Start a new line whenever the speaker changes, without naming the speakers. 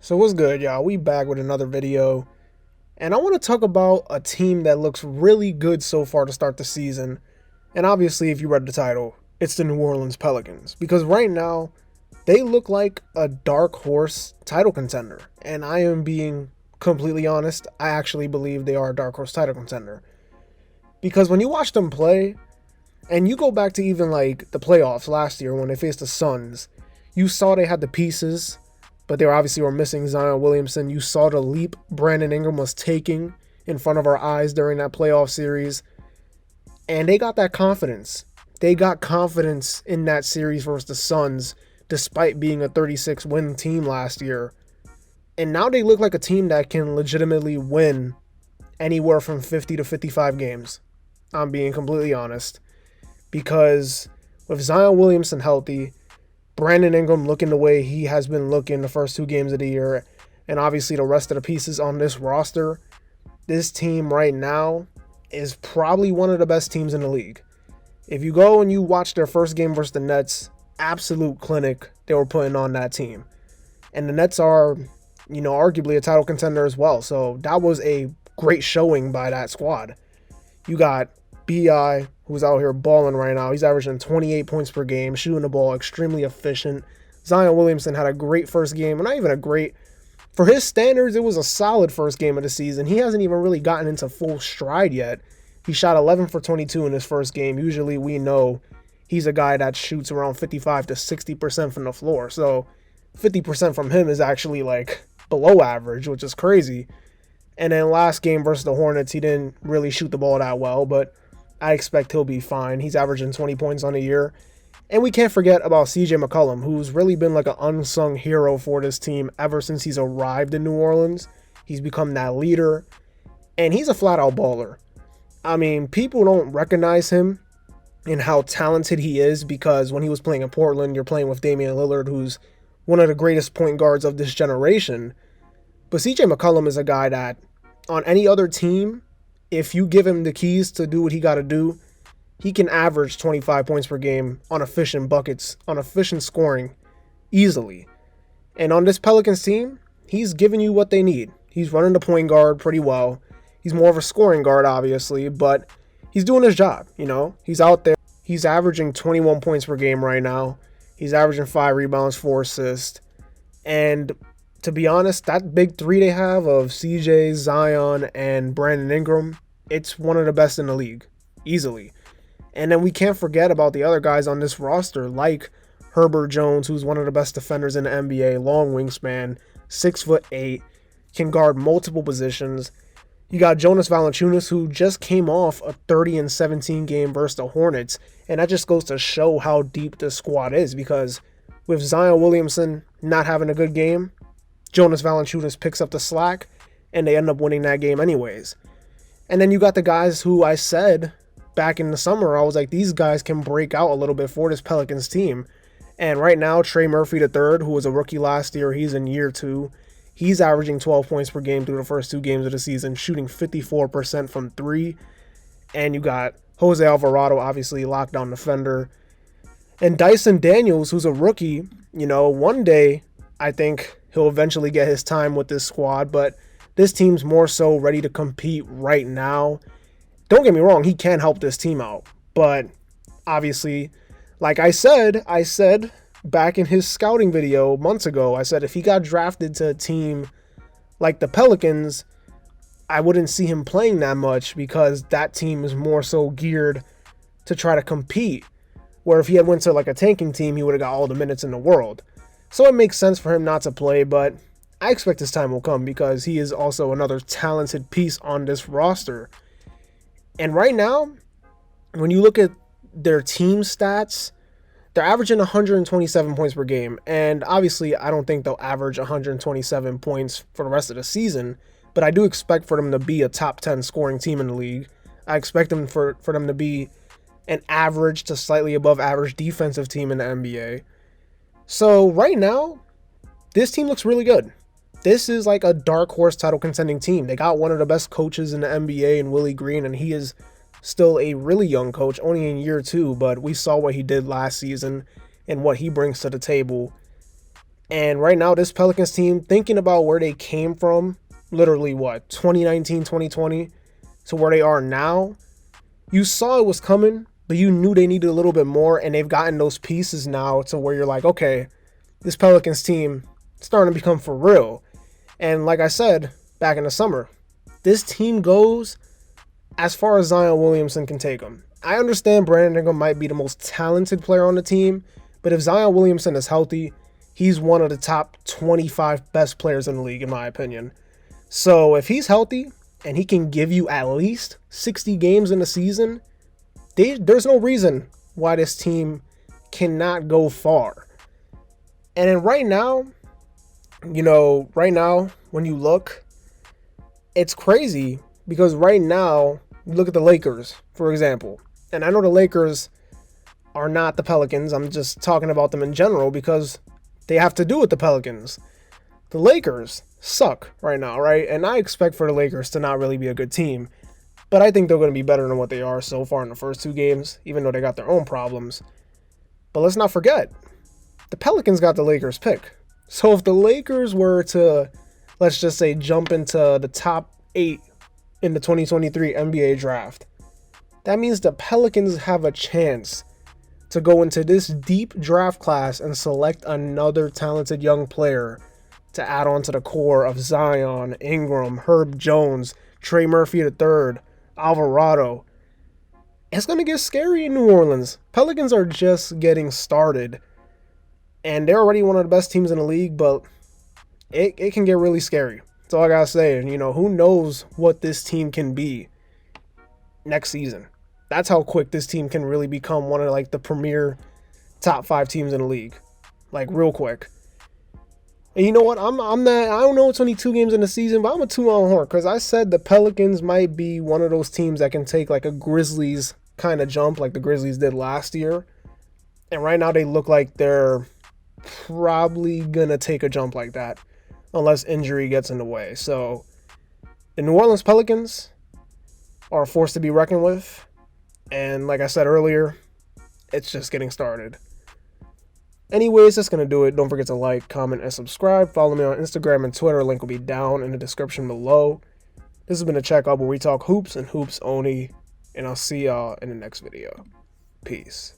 So what's good, y'all? We back with another video, and I want to talk about a team that looks really good so far to start the season. And obviously, if you read the title, it's the New Orleans Pelicans, because right now they look like a dark horse title contender. And I am being completely honest, I actually believe they are a dark horse title contender. Because when you watch them play, and you go back to even like the playoffs last year when they faced the Suns, you saw they had the pieces, but they were missing Zion Williamson. You saw the leap Brandon Ingram was taking in front of our eyes during that playoff series. And they got that confidence. They got confidence in that series versus the Suns, despite being a 36-win team last year. And now they look like a team that can legitimately win anywhere from 50 to 55 games. I'm being completely honest. Because with Zion Williamson healthy, Brandon Ingram looking the way he has been looking the first two games of the year, and obviously the rest of the pieces on this roster, this team right now is probably one of the best teams in the league. If you go and you watch their first game versus the Nets, absolute clinic they were putting on that team. And the Nets are, arguably a title contender as well. So that was a great showing by that squad. You got B.I., who's out here balling right now. He's averaging 28 points per game, shooting the ball extremely efficient. Zion Williamson had a great first game, and not even a great, for his standards, it was a solid first game of the season. He hasn't even really gotten into full stride yet. He shot 11 for 22 in his first game. Usually we know he's a guy that shoots around 55 to 60% from the floor. So 50% from him is actually like below average, which is crazy. And then last game versus the Hornets, he didn't really shoot the ball that well, but I expect he'll be fine. He's averaging 20 points on the year. And we can't forget about CJ McCollum, who's really been like an unsung hero for this team ever since he's arrived in New Orleans. He's become that leader, and he's a flat-out baller. I mean, people don't recognize him and how talented he is because when he was playing in Portland, you're playing with Damian Lillard, who's one of the greatest point guards of this generation. But CJ McCollum is a guy that on any other team, if you give him the keys to do what he got to do, he can average 25 points per game on efficient buckets, on efficient scoring, easily. And on this Pelicans team, he's giving you what they need. He's running the point guard pretty well. He's more of a scoring guard, obviously, but he's doing his job, He's out there. He's averaging 21 points per game right now. He's averaging 5 rebounds, 4 assists. And to be honest, that big three they have of CJ, Zion, and Brandon Ingram, it's one of the best in the league, easily. And then we can't forget about the other guys on this roster, like Herbert Jones, who's one of the best defenders in the NBA, long wingspan, 6'8", can guard multiple positions. You got Jonas Valanciunas, who just came off a 30-17 game versus the Hornets, and that just goes to show how deep this squad is, because with Zion Williamson not having a good game, Jonas Valanciunas picks up the slack, and they end up winning that game anyways. And then you got the guys who I said back in the summer, I was like, these guys can break out a little bit for this Pelicans team. And right now, Trey Murphy III, who was a rookie last year, he's in year 2. He's averaging 12 points per game through the first 2 games of the season, shooting 54% from 3. And you got Jose Alvarado, obviously lockdown defender. And Dyson Daniels, who's a rookie, one day I think he'll eventually get his time with this squad, but this team's more so ready to compete right now. Don't get me wrong, he can help this team out. But obviously, like I said back in his scouting video months ago, I said if he got drafted to a team like the Pelicans, I wouldn't see him playing that much because that team is more so geared to try to compete. Where if he had went to like a tanking team, he would have got all the minutes in the world. So it makes sense for him not to play, but I expect his time will come because he is also another talented piece on this roster. And right now, when you look at their team stats, they're averaging 127 points per game. And obviously, I don't think they'll average 127 points for the rest of the season, but I do expect for them to be a top 10 scoring team in the league. I expect them for them to be an average to slightly above average defensive team in the NBA. So right now, this team looks really good. This is like a dark horse title contending team. They got one of the best coaches in the NBA in Willie Green, and he is still a really young coach, only in year 2, but we saw what he did last season and what he brings to the table. And right now, this Pelicans team, thinking about where they came from, literally what, 2019, 2020, to where they are now, you saw it was coming, but you knew they needed a little bit more, and they've gotten those pieces now to where you're like, okay, this Pelicans team is starting to become for real. And like I said back in the summer, this team goes as far as Zion Williamson can take them. I understand Brandon Ingram might be the most talented player on the team, but if Zion Williamson is healthy, he's one of the top 25 best players in the league, in my opinion. So if he's healthy and he can give you at least 60 games in a season, there's no reason why this team cannot go far. And then right now, when you look, it's crazy because right now, you look at the Lakers, for example. And I know the Lakers are not the Pelicans. I'm just talking about them in general because they have to do with the Pelicans. The Lakers suck right now, right? And I expect for the Lakers to not really be a good team. But I think they're going to be better than what they are so far in the first two games, even though they got their own problems. But let's not forget, the Pelicans got the Lakers pick. So if the Lakers were to, let's just say, jump into the top 8 in the 2023 NBA draft, that means the Pelicans have a chance to go into this deep draft class and select another talented young player to add on to the core of Zion, Ingram, Herb Jones, Trey Murphy III, Alvarado. It's going to get scary in New Orleans. Pelicans are just getting started, and they're already one of the best teams in the league, but it can get really scary. That's all I got to say. And, who knows what this team can be next season. That's how quick this team can really become one of, the premier top 5 teams in the league. Real quick. And you know what? I'm not. I don't know. It's only 2 games in the season, but I'm a 2-on horn because I said the Pelicans might be one of those teams that can take a Grizzlies kind of jump, like the Grizzlies did last year. And right now they look like they're probably gonna take a jump like that, unless injury gets in the way. So the New Orleans Pelicans are a force to be reckoned with. And like I said earlier, it's just getting started. Anyways, that's going to do it. Don't forget to like, comment, and subscribe. Follow me on Instagram and Twitter. Link will be down in the description below. This has been a checkup where we talk hoops and hoops only. And I'll see y'all in the next video. Peace.